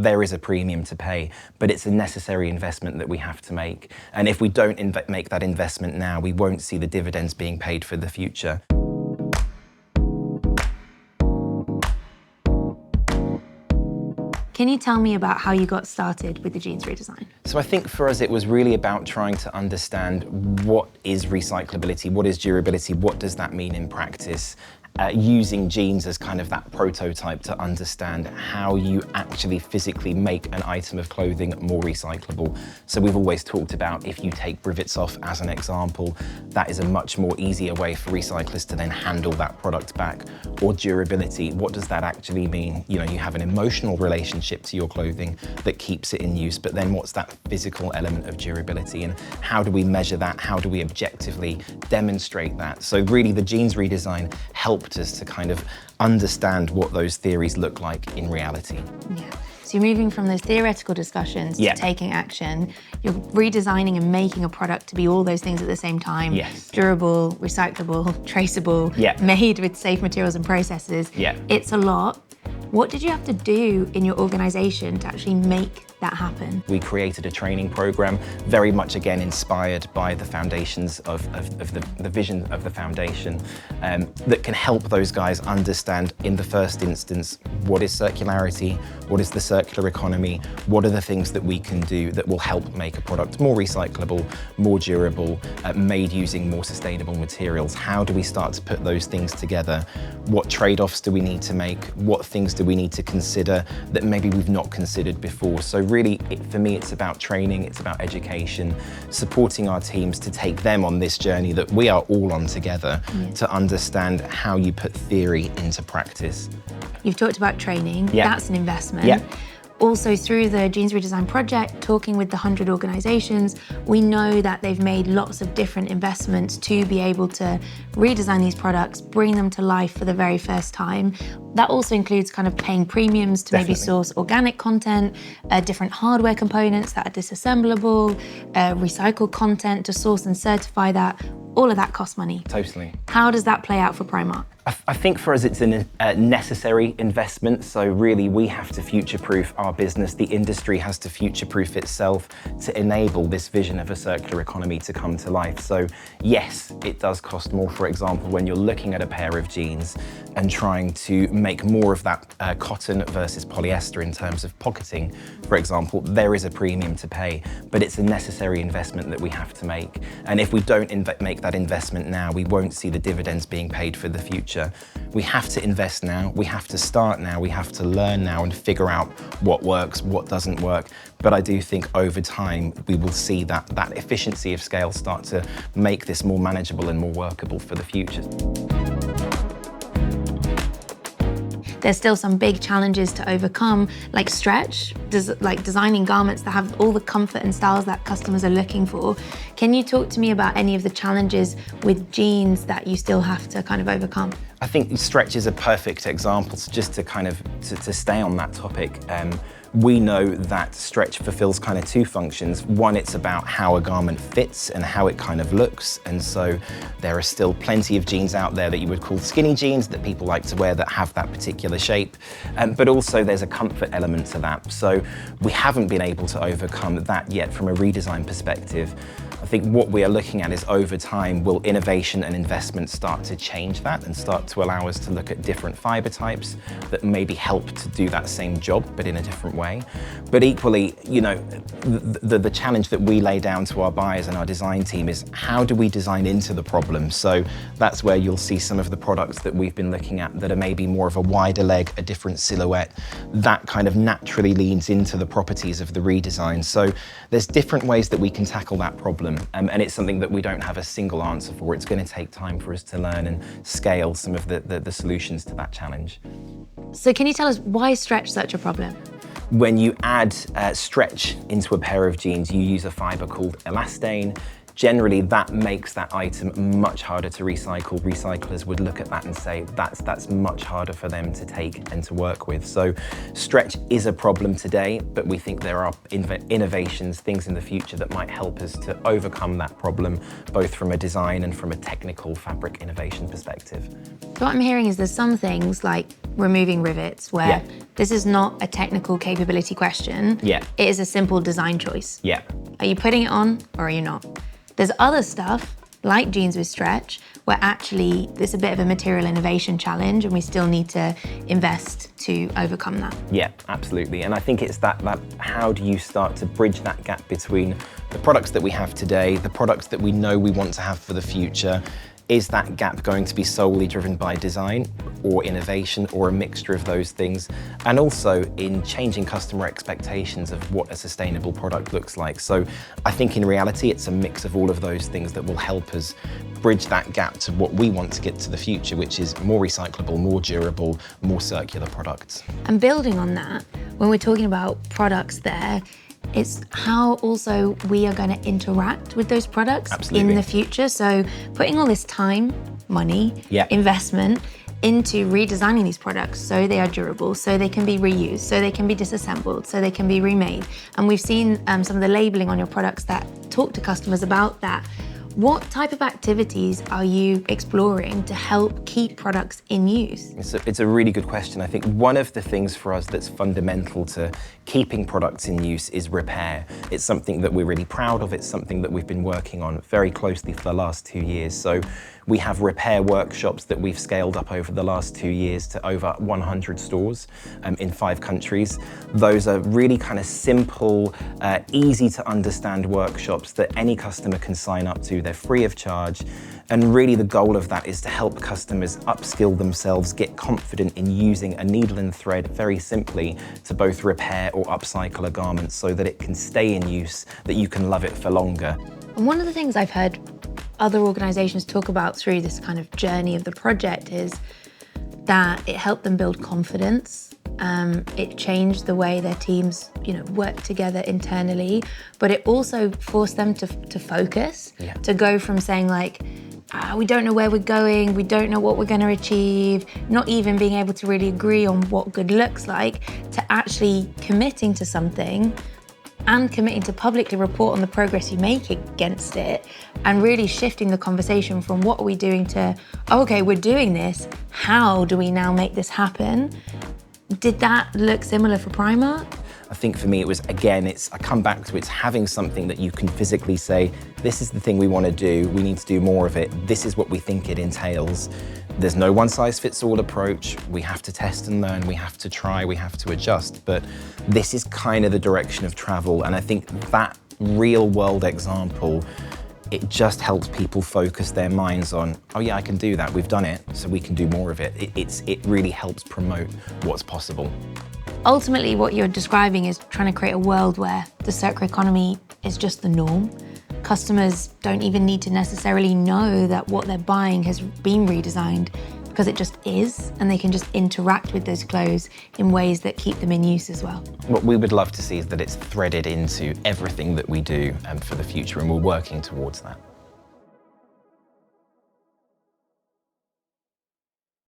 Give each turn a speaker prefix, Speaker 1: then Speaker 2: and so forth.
Speaker 1: there is a premium to pay, but it's a necessary investment that we have to make. And if we don't make that investment now, we won't see the dividends being paid for the future.
Speaker 2: Can you tell me about how you got started with the Jeans Redesign?
Speaker 1: So I think for us, it was really about trying to understand what is recyclability, what is durability, what does that mean in practice? Using jeans as kind of that prototype to understand how you actually physically make an item of clothing more recyclable. So we've always talked about, if you take rivets off as an example, that is a much more easier way for recyclers to then handle that product back. Or durability, what does that actually mean? You know, you have an emotional relationship to your clothing that keeps it in use, but then what's that physical element of durability, and how do we measure that? How do we objectively demonstrate that? So really the Jeans Redesign helped us to kind of understand what those theories look like in reality.
Speaker 2: Yeah. So you're moving from those theoretical discussions to taking action. You're redesigning and making a product to be all those things at the same time.
Speaker 1: Yes.
Speaker 2: Durable, recyclable, traceable, made with safe materials and processes.
Speaker 1: Yeah.
Speaker 2: It's a lot. What did you have to do in your organization to actually make that happen?
Speaker 1: We created a training program, very much again inspired by the foundations of the vision of the foundation, that can help those guys understand in the first instance, what is circularity, what is the circular economy, what are the things that we can do that will help make a product more recyclable, more durable, made using more sustainable materials. How do we start to put those things together? What trade-offs do we need to make? What things do we need to consider that maybe we've not considered before? So really, for me, it's about training, it's about education, supporting our teams to take them on this journey that we are all on together to understand how you put theory into practice.
Speaker 2: You've talked about training, that's an investment. Also through the Jeans Redesign project, talking with the 100 organizations, we know that they've made lots of different investments to be able to redesign these products, bring them to life for the very first time. That also includes kind of paying premiums to maybe source organic content, different hardware components that are disassemblable, recycled content to source and certify that. All of that costs money.
Speaker 1: Totally.
Speaker 2: How does that play out for Primark?
Speaker 1: I think for us it's a necessary investment, so really we have to future-proof our business, the industry has to future-proof itself to enable this vision of a circular economy to come to life. So yes, it does cost more, for example, when you're looking at a pair of jeans and trying to make more of that cotton versus polyester in terms of pocketing, for example, there is a premium to pay, but it's a necessary investment that we have to make. And if we don't make that investment now, we won't see the dividends being paid for the future. We have to invest now, we have to start now, we have to learn now and figure out what works, what doesn't work. But I do think over time, we will see that efficiency of scale start to make this more manageable and more workable for the future.
Speaker 2: There's still some big challenges to overcome, like stretch, like designing garments that have all the comfort and styles that customers are looking for. Can you talk to me about any of the challenges with jeans that you still have to kind of overcome?
Speaker 1: I think stretch is a perfect example. So just to kind of to stay on that topic, we know that stretch fulfills kind of two functions. One, it's about how a garment fits and how it kind of looks. And so there are still plenty of jeans out there that you would call skinny jeans that people like to wear that have that particular shape. But also there's a comfort element to that. So we haven't been able to overcome that yet from a redesign perspective. I think what we are looking at is over time, will innovation and investment start to change that and start to allow us to look at different fiber types that maybe help to do that same job, but in a different way. But equally, you know, the challenge that we lay down to our buyers and our design team is how do we design into the problem? So that's where you'll see some of the products that we've been looking at that are maybe more of a wider leg, a different silhouette, that kind of naturally leans into the properties of the redesign. So there's different ways that we can tackle that problem. And it's something that we don't have a single answer for. It's going to take time for us to learn and scale some of the solutions to that challenge.
Speaker 2: So can you tell us why is stretch such a problem?
Speaker 1: When you add stretch into a pair of jeans, you use a fiber called elastane. generally that makes that item much harder to recycle. Recyclers would look at that and say that's much harder for them to take and to work with. So stretch is a problem today, but we think there are innovations, things in the future that might help us to overcome that problem, both from a design and from a technical fabric innovation perspective.
Speaker 2: So what I'm hearing is there's some things like removing rivets where this is not a technical capability question. It is a simple design choice. Are you putting it on or are you not? There's other stuff like jeans with stretch where actually there's a bit of a material innovation challenge and we still need to invest to overcome that.
Speaker 1: Yeah, absolutely. And I think it's that how do you start to bridge that gap between the products that we have today, the products that we know we want to have for the future. Is that gap going to be solely driven by design or innovation or a mixture of those things? And also in changing customer expectations of what a sustainable product looks like. So I think in reality, it's a mix of all of those things that will help us bridge that gap to what we want to get to the future, which is more recyclable, more durable, more circular products.
Speaker 2: And building on that, when we're talking about products there, it's how also we are going to interact with those products in the future. So putting all this time, money, investment into redesigning these products so they are durable, so they can be reused, so they can be disassembled, so they can be remade. And we've seen some of the labeling on your products that talk to customers about that. What type of activities are you exploring to help keep products in use?
Speaker 1: It's a really good question. I think one of the things for us that's fundamental to keeping products in use is repair. It's something that we're really proud of. It's something that we've been working on very closely for the last 2 years. So we have repair workshops that we've scaled up over the last 2 years to over 100 stores in 5 countries. Those are really kind of simple, easy to understand workshops that any customer can sign up to. They're free of charge. And really the goal of that is to help customers upskill themselves, get confident in using a needle and thread very simply to both repair or upcycle a garment so that it can stay in use, that you can love it for longer.
Speaker 2: And one of the things I've heard other organisations talk about through this kind of journey of the project is that it helped them build confidence. It changed the way their teams, work together internally, but it also forced them to focus, to go from saying like, we don't know where we're going, we don't know what we're going to achieve, not even being able to really agree on what good looks like, to actually committing to something and committing to publicly report on the progress you make against it, and really shifting the conversation from what are we doing to, oh, okay, we're doing this, how do we now make this happen? Did that look similar for Primark?
Speaker 1: I think for me it was, again, I come back to it's having something that you can physically say, this is the thing we want to do, we need to do more of it, this is what we think it entails. There's no one-size-fits-all approach. We have to test and learn, we have to try, we have to adjust, but this is kind of the direction of travel, and I think that real-world example, it just helps people focus their minds on, oh yeah, I can do that, we've done it, so we can do more of it. It really helps promote what's possible.
Speaker 2: Ultimately, what you're describing is trying to create a world where the circular economy is just the norm. Customers don't even need to necessarily know that what they're buying has been redesigned, because it just is, and they can just interact with those clothes in ways that keep them in use as well.
Speaker 1: What we would love to see is that it's threaded into everything that we do for the future, and we're working towards that.